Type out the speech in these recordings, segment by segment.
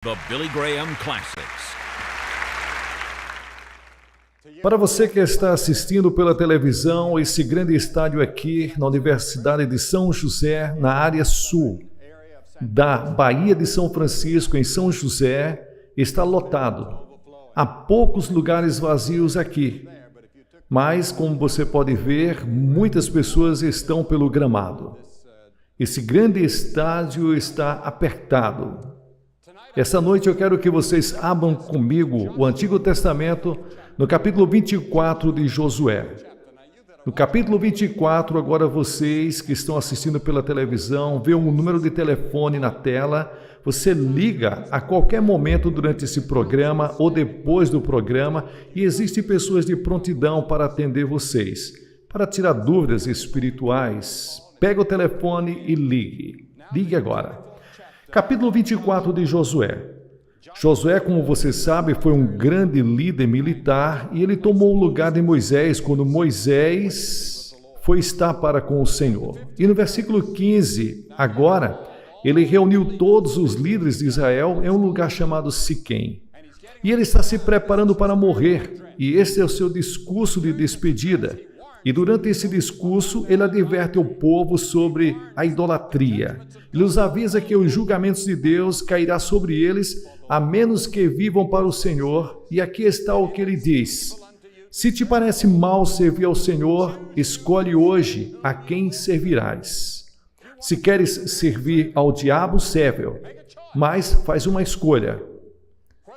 The Billy Graham Classics. Para você que está assistindo pela televisão, esse grande estádio aqui na Universidade de São José, na área sul da Baía de São Francisco, em São José, está lotado. Há poucos lugares vazios aqui, mas, como você pode ver, muitas pessoas estão pelo gramado. Esse grande estádio está apertado. Essa noite eu quero que vocês abram comigo o Antigo Testamento no capítulo 24 de Josué. No capítulo 24, agora vocês que estão assistindo pela televisão, vê um número de telefone na tela, você liga a qualquer momento durante esse programa ou depois do programa e existem pessoas de prontidão para atender vocês, para tirar dúvidas espirituais. Pega o telefone e ligue. Ligue agora. Capítulo 24 de Josué. Josué, como você sabe, foi um grande líder militar e ele tomou o lugar de Moisés quando Moisés foi estar para com o Senhor. E no versículo 15, agora, ele reuniu todos os líderes de Israel em um lugar chamado Siquém. E ele está se preparando para morrer, e este é o seu discurso de despedida. E durante esse discurso, ele adverte o povo sobre a idolatria. Ele os avisa que os julgamentos de Deus cairá sobre eles, a menos que vivam para o Senhor. E aqui está o que ele diz: se te parece mal servir ao Senhor, escolhe hoje a quem servirás. Se queres servir ao diabo, serve-o, mas faz uma escolha.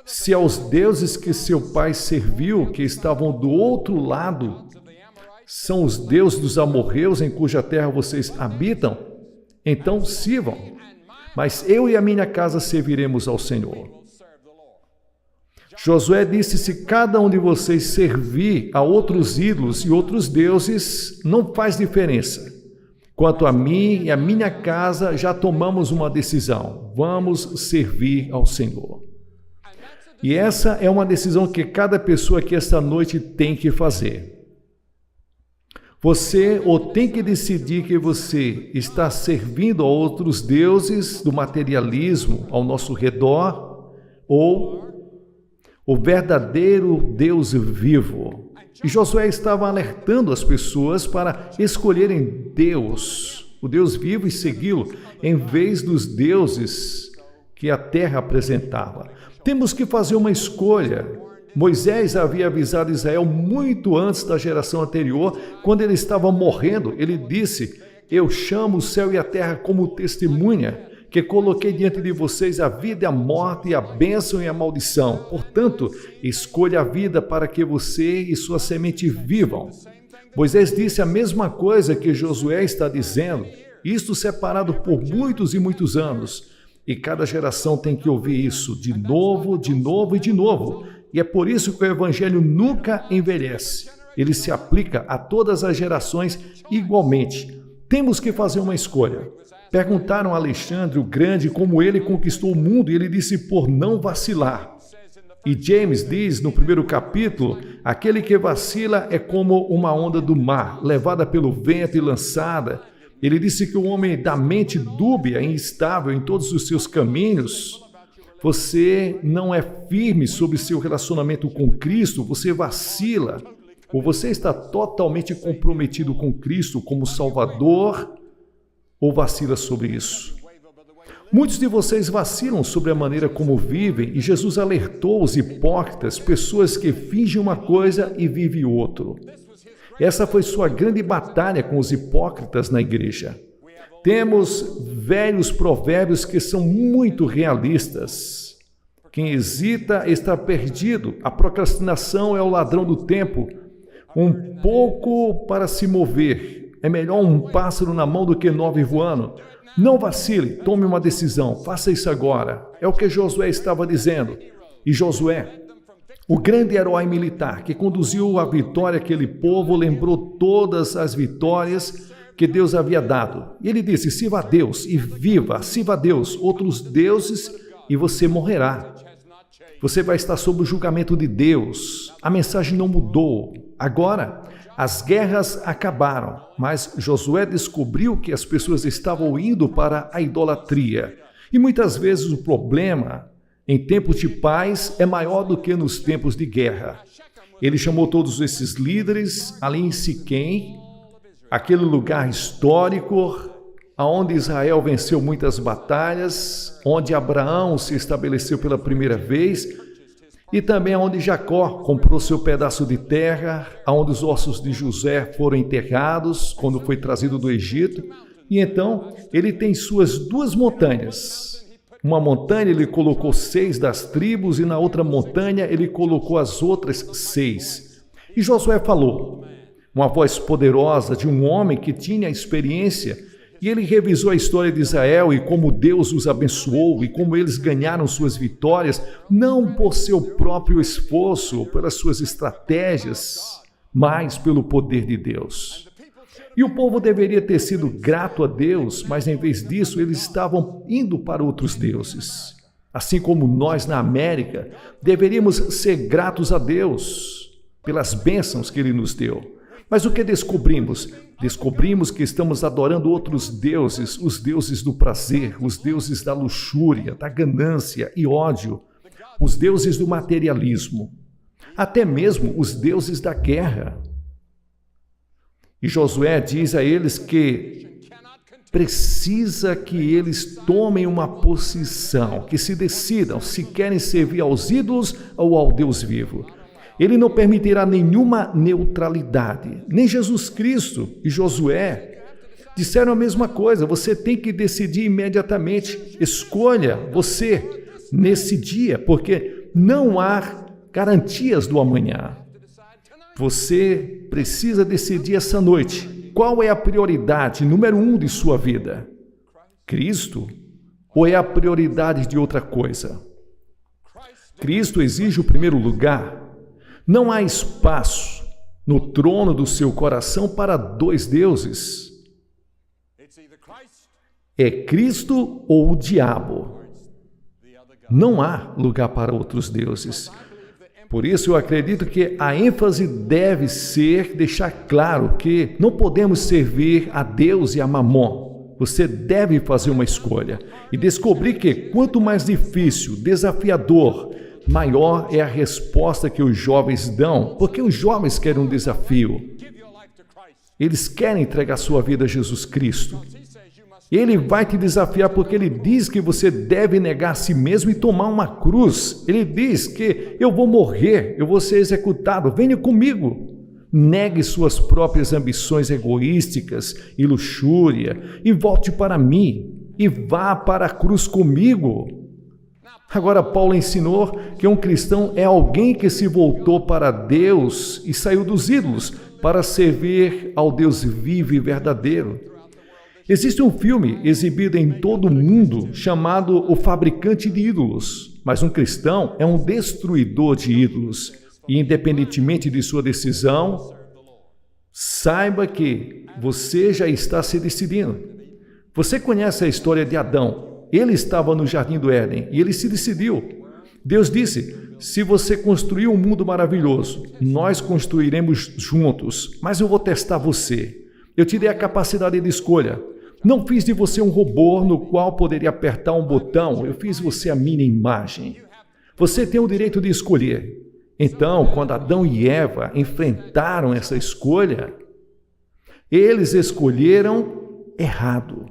Se aos deuses que seu pai serviu, que estavam do outro lado, são os deuses dos amorreus em cuja terra vocês habitam, então sirvam, mas eu e a minha casa serviremos ao Senhor. Josué disse: se cada um de vocês servir a outros ídolos e outros deuses, não faz diferença. Quanto a mim e a minha casa, já tomamos uma decisão: vamos servir ao Senhor. E essa é uma decisão que cada pessoa aqui esta noite tem que fazer. Você ou tem que decidir que você está servindo a outros deuses do materialismo ao nosso redor, ou o verdadeiro Deus vivo. E Josué estava alertando as pessoas para escolherem Deus, o Deus vivo, e segui-lo, em vez dos deuses que a terra apresentava. Temos que fazer uma escolha. Moisés havia avisado Israel muito antes da geração anterior, quando ele estava morrendo. Ele disse: eu chamo o céu e a terra como testemunha, que coloquei diante de vocês a vida e a morte, e a bênção e a maldição. Portanto, escolha a vida para que você e sua semente vivam. Moisés disse a mesma coisa que Josué está dizendo, isto separado por muitos e muitos anos. E cada geração tem que ouvir isso de novo, de novo e de novo. E é por isso que o Evangelho nunca envelhece. Ele se aplica a todas as gerações igualmente. Temos que fazer uma escolha. Perguntaram a Alexandre o Grande como ele conquistou o mundo e ele disse: por não vacilar. E James diz no primeiro capítulo: aquele que vacila é como uma onda do mar, levada pelo vento e lançada. Ele disse que o homem da mente dúbia e instável em todos os seus caminhos. Você não é firme sobre seu relacionamento com Cristo, você vacila, ou você está totalmente comprometido com Cristo como Salvador, ou vacila sobre isso. Muitos de vocês vacilam sobre a maneira como vivem, e Jesus alertou os hipócritas, pessoas que fingem uma coisa e vivem outro. Essa foi sua grande batalha com os hipócritas na igreja. Temos velhos provérbios que são muito realistas. Quem hesita está perdido. A procrastinação é o ladrão do tempo. Um pouco para se mover. É melhor um pássaro na mão do que 9 voando. Não vacile, tome uma decisão. Faça isso agora. É o que Josué estava dizendo. E Josué, o grande herói militar que conduziu a vitória àquele povo, lembrou todas as vitórias que Deus havia dado. E ele disse: sirva a Deus e viva, sirva a Deus, outros deuses, e você morrerá. Você vai estar sob o julgamento de Deus. A mensagem não mudou. Agora, as guerras acabaram, mas Josué descobriu que as pessoas estavam indo para a idolatria. E muitas vezes o problema em tempos de paz é maior do que nos tempos de guerra. Ele chamou todos esses líderes ali em Siquém, aquele lugar histórico, onde Israel venceu muitas batalhas, onde Abraão se estabeleceu pela primeira vez, e também onde Jacó comprou seu pedaço de terra, onde os ossos de José foram enterrados quando foi trazido do Egito. E então ele tem suas duas montanhas. Uma montanha ele colocou 6 das tribos e na outra montanha ele colocou as outras 6. E Josué falou, uma voz poderosa de um homem que tinha experiência, e ele revisou a história de Israel e como Deus os abençoou e como eles ganharam suas vitórias, não por seu próprio esforço ou pelas suas estratégias, mas pelo poder de Deus. E o povo deveria ter sido grato a Deus, mas em vez disso eles estavam indo para outros deuses. Assim como nós na América, deveríamos ser gratos a Deus pelas bênçãos que Ele nos deu. Mas o que descobrimos? Descobrimos que estamos adorando outros deuses, os deuses do prazer, os deuses da luxúria, da ganância e ódio, os deuses do materialismo, até mesmo os deuses da guerra. E Josué diz a eles que precisa que eles tomem uma posição, que se decidam se querem servir aos ídolos ou ao Deus vivo. Ele não permitirá nenhuma neutralidade. Nem Jesus Cristo e Josué disseram a mesma coisa. Você tem que decidir imediatamente. Escolha você nesse dia, porque não há garantias do amanhã. Você precisa decidir essa noite. Qual é a prioridade número 1 de sua vida? Cristo ou é a prioridade de outra coisa? Cristo exige o primeiro lugar. Não há espaço no trono do seu coração para 2 deuses. É Cristo ou o diabo. Não há lugar para outros deuses. Por isso eu acredito que a ênfase deve ser deixar claro que não podemos servir a Deus e a Mamon. Você deve fazer uma escolha e descobrir que quanto mais difícil, desafiador, maior é a resposta que os jovens dão, porque os jovens querem um desafio. Eles querem entregar sua vida a Jesus Cristo. Ele vai te desafiar porque ele diz que você deve negar a si mesmo e tomar uma cruz. Ele diz que eu vou morrer, eu vou ser executado, venha comigo. Negue suas próprias ambições egoísticas e luxúria e volte para mim e vá para a cruz comigo. Agora, Paulo ensinou que um cristão é alguém que se voltou para Deus e saiu dos ídolos para servir ao Deus vivo e verdadeiro. Existe um filme exibido em todo o mundo chamado O Fabricante de Ídolos, mas um cristão é um destruidor de ídolos. E independentemente de sua decisão, saiba que você já está se decidindo. Você conhece a história de Adão. Ele estava no Jardim do Éden e ele se decidiu. Deus disse, se você construir um mundo maravilhoso, nós construiremos juntos, mas eu vou testar você. Eu te dei a capacidade de escolha. Não fiz de você um robô no qual poderia apertar um botão, eu fiz você a minha imagem. Você tem o direito de escolher. Então, quando Adão e Eva enfrentaram essa escolha, eles escolheram errado.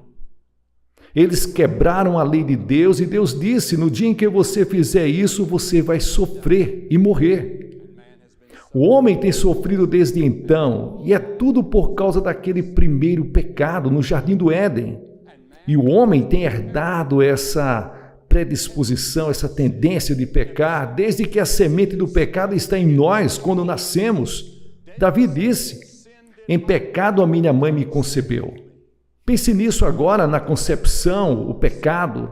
Eles quebraram a lei de Deus e Deus disse, no dia em que você fizer isso, você vai sofrer e morrer. O homem tem sofrido desde então, e é tudo por causa daquele primeiro pecado no Jardim do Éden. E o homem tem herdado essa predisposição, essa tendência de pecar, desde que a semente do pecado está em nós quando nascemos. Davi disse, em pecado a minha mãe me concebeu. Pense nisso agora, na concepção, o pecado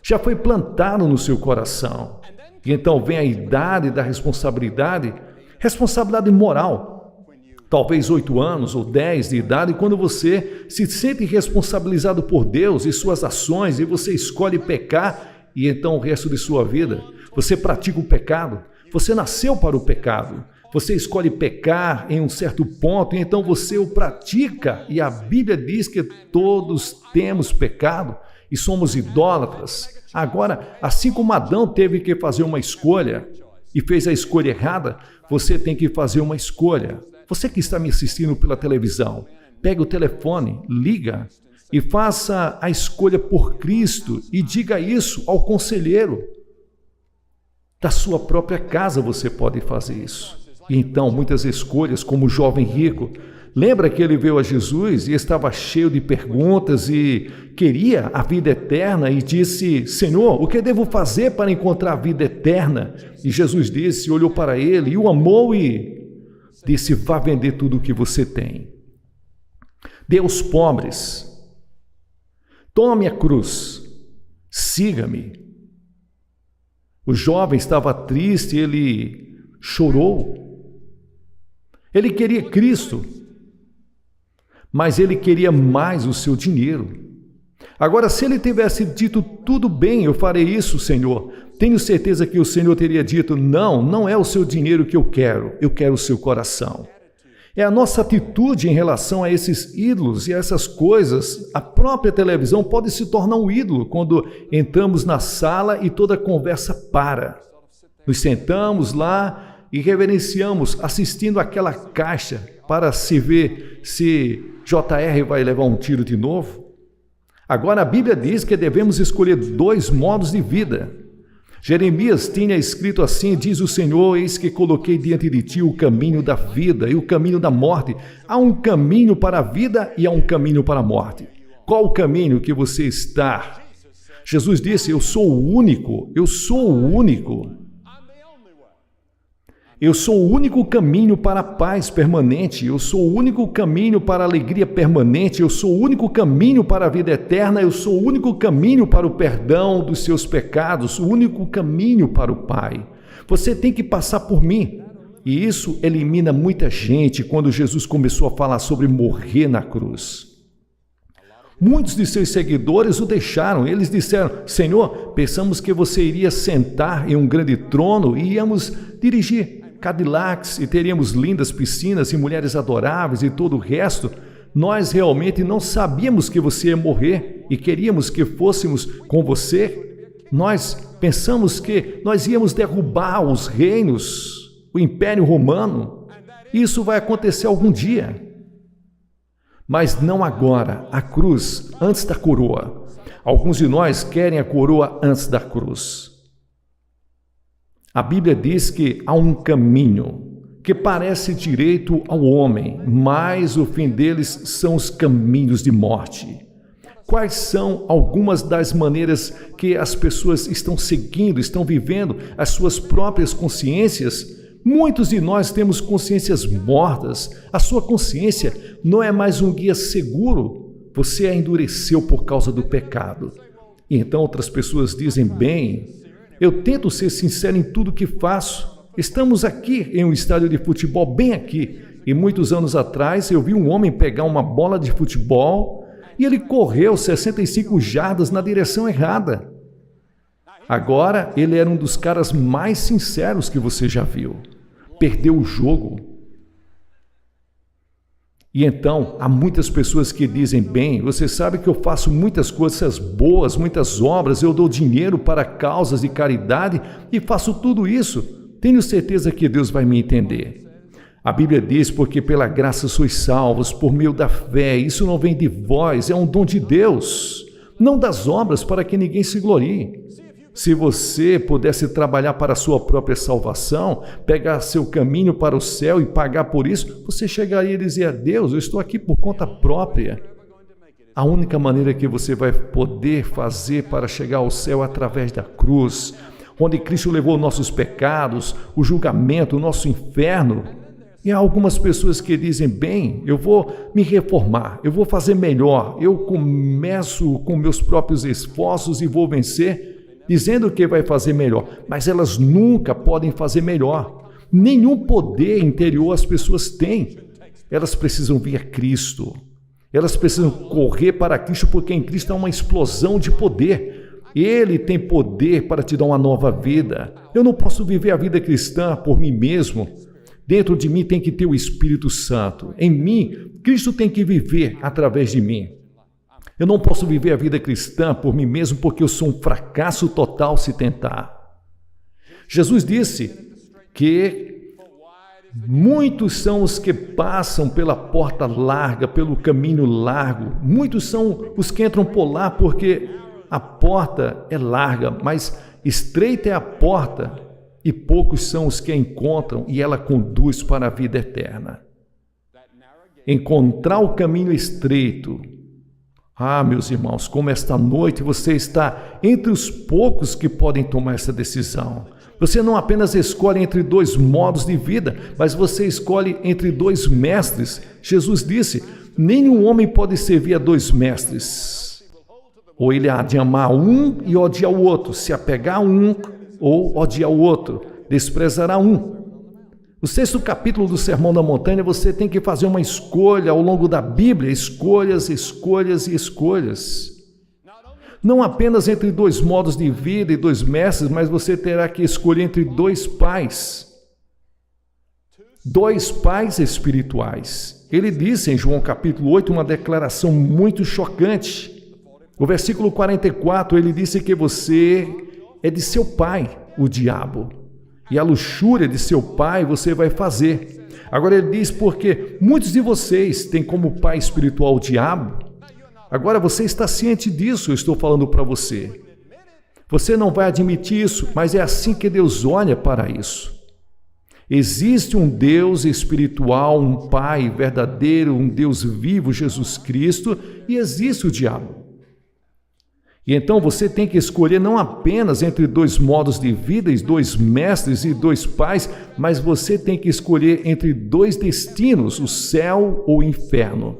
já foi plantado no seu coração. E então vem a idade da responsabilidade moral. Talvez 8 anos ou 10 de idade, quando você se sente responsabilizado por Deus e suas ações, e você escolhe pecar, e então o resto de sua vida, você pratica o pecado. Você nasceu para o pecado. Você escolhe pecar em um certo ponto, e então você o pratica. E a Bíblia diz que todos temos pecado e somos idólatras. Agora, assim como Adão teve que fazer uma escolha e fez a escolha errada, você tem que fazer uma escolha. Você que está me assistindo pela televisão, pega o telefone, liga e faça a escolha por Cristo e diga isso ao conselheiro. Da sua própria casa você pode fazer isso. E então, muitas escolhas, como o jovem rico, lembra que ele veio a Jesus e estava cheio de perguntas e queria a vida eterna e disse: Senhor, o que devo fazer para encontrar a vida eterna? E Jesus disse, olhou para ele e o amou e disse: vá vender tudo o que você tem. Dê aos pobres. Tome a cruz. Siga-me. O jovem estava triste, ele chorou. Ele queria Cristo, mas ele queria mais o seu dinheiro. Agora, se ele tivesse dito, tudo bem, eu farei isso, Senhor, tenho certeza que o Senhor teria dito, não é o seu dinheiro que eu quero o seu coração. É a nossa atitude em relação a esses ídolos e a essas coisas. A própria televisão pode se tornar um ídolo quando entramos na sala e toda a conversa para. Nos sentamos lá e reverenciamos, assistindo aquela caixa para se ver se JR vai levar um tiro de novo. Agora a Bíblia diz que devemos escolher 2 modos de vida. Jeremias tinha escrito assim, diz o Senhor, eis que coloquei diante de ti o caminho da vida e o caminho da morte. Há um caminho para a vida e há um caminho para a morte. Qual o caminho que você está? Jesus disse, eu sou o único. Eu sou o único caminho para a paz permanente, eu sou o único caminho para a alegria permanente, eu sou o único caminho para a vida eterna, eu sou o único caminho para o perdão dos seus pecados, o único caminho para o Pai. Você tem que passar por mim. E isso elimina muita gente quando Jesus começou a falar sobre morrer na cruz. Muitos de seus seguidores o deixaram, eles disseram, Senhor, pensamos que você iria sentar em um grande trono e íamos dirigir Cadillacs e teríamos lindas piscinas e mulheres adoráveis e todo o resto. Nós realmente não sabíamos que você ia morrer e queríamos que fôssemos com você. Nós pensamos que nós íamos derrubar os reinos, o Império Romano. Isso vai acontecer algum dia. Mas não agora, a cruz antes da coroa. Alguns de nós querem a coroa antes da cruz. A Bíblia diz que há um caminho que parece direito ao homem, mas o fim deles são os caminhos de morte. Quais são algumas das maneiras que as pessoas estão seguindo, estão vivendo as suas próprias consciências? Muitos de nós temos consciências mortas. A sua consciência não é mais um guia seguro. Você a endureceu por causa do pecado. E então outras pessoas dizem, bem, eu tento ser sincero em tudo que faço. Estamos aqui em um estádio de futebol, bem aqui. E muitos anos atrás eu vi um homem pegar uma bola de futebol e ele correu 65 jardas na direção errada. Agora ele era um dos caras mais sinceros que você já viu. Perdeu o jogo. E então, há muitas pessoas que dizem, bem, você sabe que eu faço muitas coisas boas, muitas obras, eu dou dinheiro para causas de caridade e faço tudo isso. Tenho certeza que Deus vai me entender. A Bíblia diz, porque pela graça sois salvos, por meio da fé. Isso não vem de vós, é um dom de Deus, não das obras para que ninguém se glorie. Se você pudesse trabalhar para a sua própria salvação, pegar seu caminho para o céu e pagar por isso, você chegaria e dizer a Deus, eu estou aqui por conta própria. A única maneira que você vai poder fazer para chegar ao céu é através da cruz, onde Cristo levou nossos pecados, o julgamento, o nosso inferno. E há algumas pessoas que dizem, bem, eu vou me reformar, eu vou fazer melhor, eu começo com meus próprios esforços e vou vencer, dizendo que vai fazer melhor, mas elas nunca podem fazer melhor. Nenhum poder interior as pessoas têm. Elas precisam vir a Cristo. Elas precisam correr para Cristo, porque em Cristo há uma explosão de poder. Ele tem poder para te dar uma nova vida. Eu não posso viver a vida cristã por mim mesmo. Dentro de mim tem que ter o Espírito Santo. Em mim, Cristo tem que viver através de mim. Eu não posso viver a vida cristã por mim mesmo porque eu sou um fracasso total se tentar. Jesus disse que muitos são os que passam pela porta larga, pelo caminho largo. Muitos são os que entram por lá porque a porta é larga, mas estreita é a porta e poucos são os que a encontram e ela conduz para a vida eterna. Encontrar o caminho estreito. Meus irmãos, como esta noite você está entre os poucos que podem tomar essa decisão. Você não apenas escolhe entre dois modos de vida, mas você escolhe entre dois mestres. Jesus disse, nenhum homem pode servir a dois mestres. Ou ele há de amar um e odiar o outro, se apegar a um ou odiar o outro, desprezará um. No 6º capítulo do Sermão da Montanha, você tem que fazer uma escolha ao longo da Bíblia, escolhas, escolhas e escolhas. Não apenas entre dois modos de vida e dois mestres, mas você terá que escolher entre dois pais. Dois pais espirituais. Ele disse em João capítulo 8 uma declaração muito chocante. No versículo 44, ele disse que você é de seu pai, o diabo. E a luxúria de seu pai você vai fazer. Agora ele diz porque muitos de vocês têm como pai espiritual o diabo. Agora você está ciente disso, eu estou falando para você. Você não vai admitir isso, mas é assim que Deus olha para isso. Existe um Deus espiritual, um Pai verdadeiro, um Deus vivo, Jesus Cristo, e existe o diabo. E então você tem que escolher não apenas entre dois modos de vida, e dois mestres e dois pais, mas você tem que escolher entre dois destinos, o céu ou o inferno.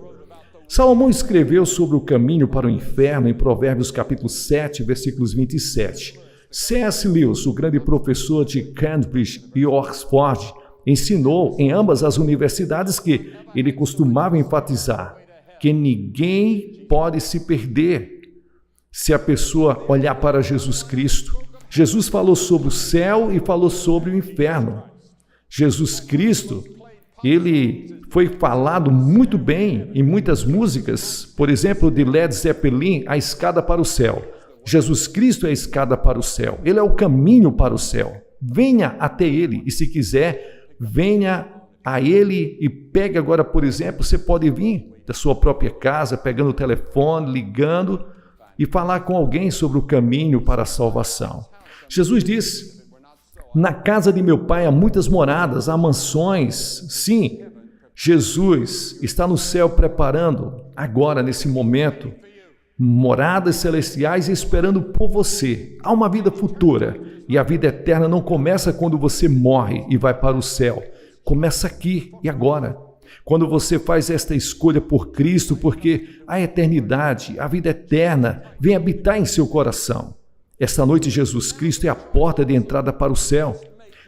Salomão escreveu sobre o caminho para o inferno em Provérbios capítulo 7, versículos 27. C.S. Lewis, o grande professor de Cambridge e Oxford, ensinou em ambas as universidades que ele costumava enfatizar que ninguém pode se perder se a pessoa olhar para Jesus Cristo. Jesus falou sobre o céu e falou sobre o inferno. Jesus Cristo, ele foi falado muito bem em muitas músicas, por exemplo, de Led Zeppelin, A Escada para o Céu. Jesus Cristo é a escada para o céu, ele é o caminho para o céu. Venha até ele e, se quiser, venha a ele e pegue agora, por exemplo, você pode vir da sua própria casa, pegando o telefone, ligando e falar com alguém sobre o caminho para a salvação. Jesus disse, na casa de meu pai há muitas moradas, há mansões. Sim, Jesus está no céu preparando, agora nesse momento, moradas celestiais esperando por você. Há uma vida futura e a vida eterna não começa quando você morre e vai para o céu. Começa aqui e agora. Quando você faz esta escolha por Cristo, porque a eternidade, a vida eterna, vem habitar em seu coração. Esta noite, Jesus Cristo é a porta de entrada para o céu.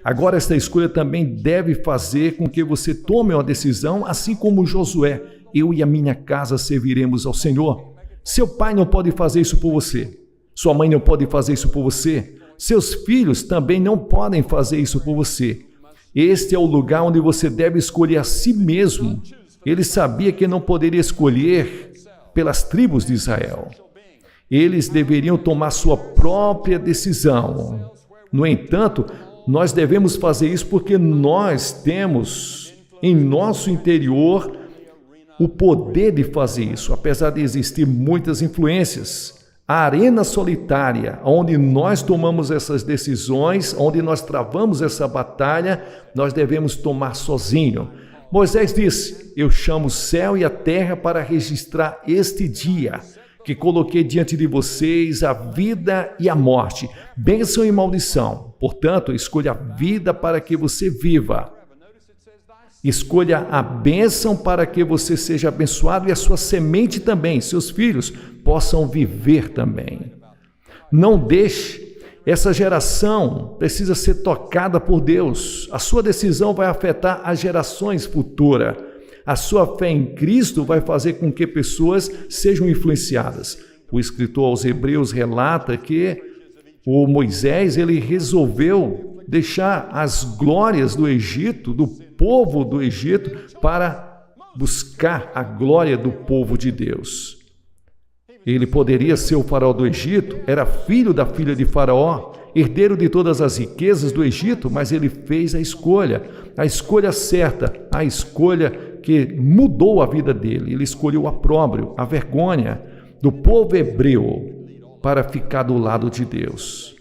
Agora, esta escolha também deve fazer com que você tome uma decisão, assim como Josué. Eu e a minha casa serviremos ao Senhor. Seu pai não pode fazer isso por você. Sua mãe não pode fazer isso por você. Seus filhos também não podem fazer isso por você. Este é o lugar onde você deve escolher a si mesmo. Ele sabia que não poderia escolher pelas tribos de Israel. Eles deveriam tomar sua própria decisão. No entanto, nós devemos fazer isso porque nós temos em nosso interior o poder de fazer isso, apesar de existir muitas influências. A arena solitária, onde nós tomamos essas decisões, onde nós travamos essa batalha, nós devemos tomar sozinho. Moisés disse, eu chamo o céu e a terra para registrar este dia, que coloquei diante de vocês a vida e a morte, bênção e maldição. Portanto, escolha a vida para que você viva. Escolha a bênção para que você seja abençoado e a sua semente também, seus filhos, possam viver também. Não deixe, essa geração precisa ser tocada por Deus. A sua decisão vai afetar as gerações futuras. A sua fé em Cristo vai fazer com que pessoas sejam influenciadas. O escritor aos Hebreus relata que o Moisés, ele resolveu deixar as glórias do Egito, do povo do Egito, para buscar a glória do povo de Deus. Ele poderia ser o faraó do Egito, era filho da filha de Faraó, herdeiro de todas as riquezas do Egito, mas ele fez a escolha certa, a escolha que mudou a vida dele. Ele escolheu o opróbrio, a vergonha do povo hebreu para ficar do lado de Deus.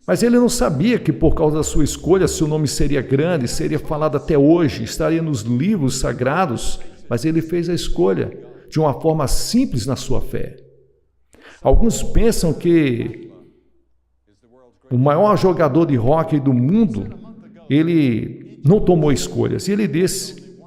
Mas ele não sabia que por causa da sua escolha seu nome seria grande, seria falado até hoje, estaria nos livros sagrados, mas ele fez a escolha de uma forma simples na sua fé. Alguns pensam que o maior jogador de hóquei do mundo, ele não tomou escolhas. E ele disse,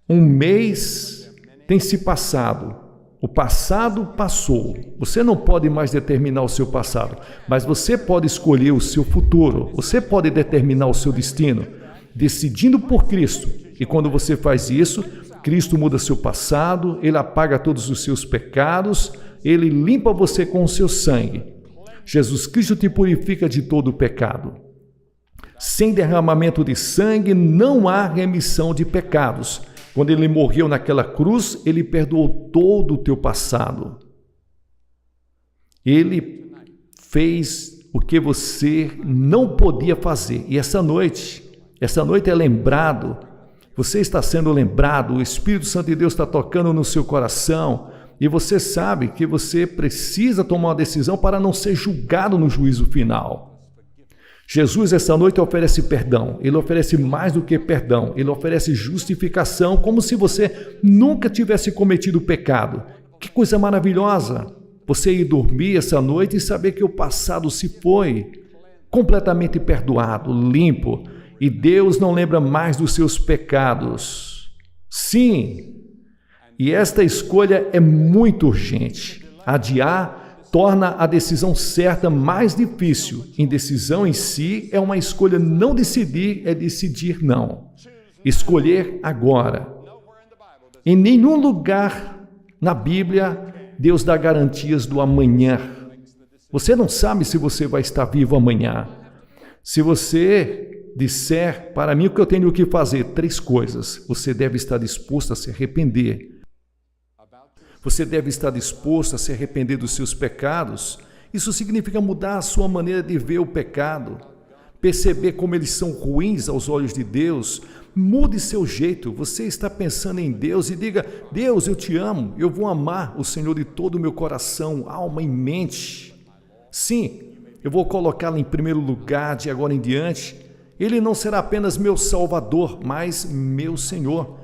um mês tem se passado, o passado passou. Você não pode mais determinar o seu passado, mas você pode escolher o seu futuro. Você pode determinar o seu destino, decidindo por Cristo. E quando você faz isso, Cristo muda seu passado, Ele apaga todos os seus pecados, Ele limpa você com o seu sangue. Jesus Cristo te purifica de todo o pecado. Sem derramamento de sangue não há remissão de pecados. Quando Ele morreu naquela cruz, Ele perdoou todo o teu passado. Ele fez o que você não podia fazer. E essa noite é lembrado, você está sendo lembrado, o Espírito Santo de Deus está tocando no seu coração, e você sabe que você precisa tomar uma decisão para não ser julgado no juízo final. Jesus, essa noite, oferece perdão. Ele oferece mais do que perdão. Ele oferece justificação, como se você nunca tivesse cometido pecado. Que coisa maravilhosa! Você ir dormir essa noite e saber que o passado se foi, completamente perdoado, limpo, e Deus não lembra mais dos seus pecados. Sim, e esta escolha é muito urgente. Adiar torna a decisão certa mais difícil. Indecisão em si é uma escolha. Não decidir é decidir não. Escolher agora. Em nenhum lugar na Bíblia Deus dá garantias do amanhã. Você não sabe se você vai estar vivo amanhã. Se você disser para mim o que eu tenho que fazer, 3 coisas. Você deve estar disposto a se arrepender. Você deve estar disposto a se arrepender dos seus pecados. Isso significa mudar a sua maneira de ver o pecado, perceber como eles são ruins aos olhos de Deus. Mude seu jeito. Você está pensando em Deus e diga, Deus, eu te amo, eu vou amar o Senhor de todo o meu coração, alma e mente. Sim, eu vou colocá-lo em primeiro lugar de agora em diante. Ele não será apenas meu Salvador, mas meu Senhor.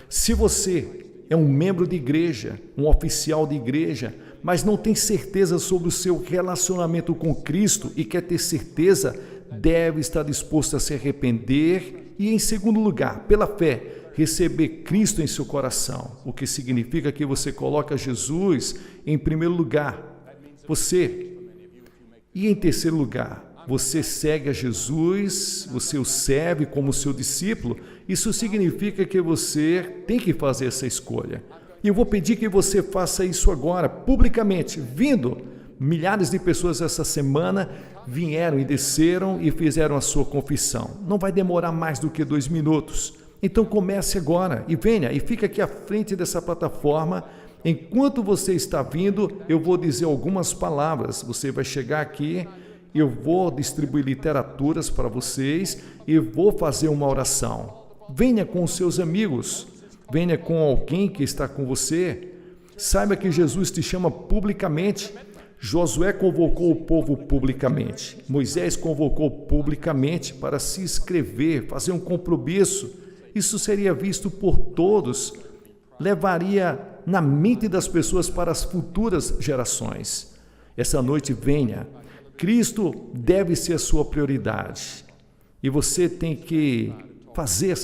Se você é um membro de igreja, um oficial de igreja, mas não tem certeza sobre o seu relacionamento com Cristo e quer ter certeza, deve estar disposto a se arrepender e, em segundo lugar, pela fé, receber Cristo em seu coração, o que significa que você coloca Jesus em primeiro lugar. E em terceiro lugar, você segue a Jesus, você o serve como seu discípulo. Isso significa que você tem que fazer essa escolha. E eu vou pedir que você faça isso agora, publicamente, milhares de pessoas essa semana vieram e desceram e fizeram a sua confissão. Não vai demorar mais do que 2 minutos. Então comece agora e venha e fica aqui à frente dessa plataforma. Enquanto você está vindo, eu vou dizer algumas palavras. Você vai chegar aqui, eu vou distribuir literaturas para vocês e vou fazer uma oração. Venha com os seus amigos, venha com alguém que está com você. Saiba que Jesus te chama publicamente. Josué convocou o povo publicamente. Moisés convocou publicamente para se inscrever, fazer um compromisso. Isso seria visto por todos, levaria na mente das pessoas para as futuras gerações. Essa noite venha. Cristo deve ser a sua prioridade. E você tem que fazer essa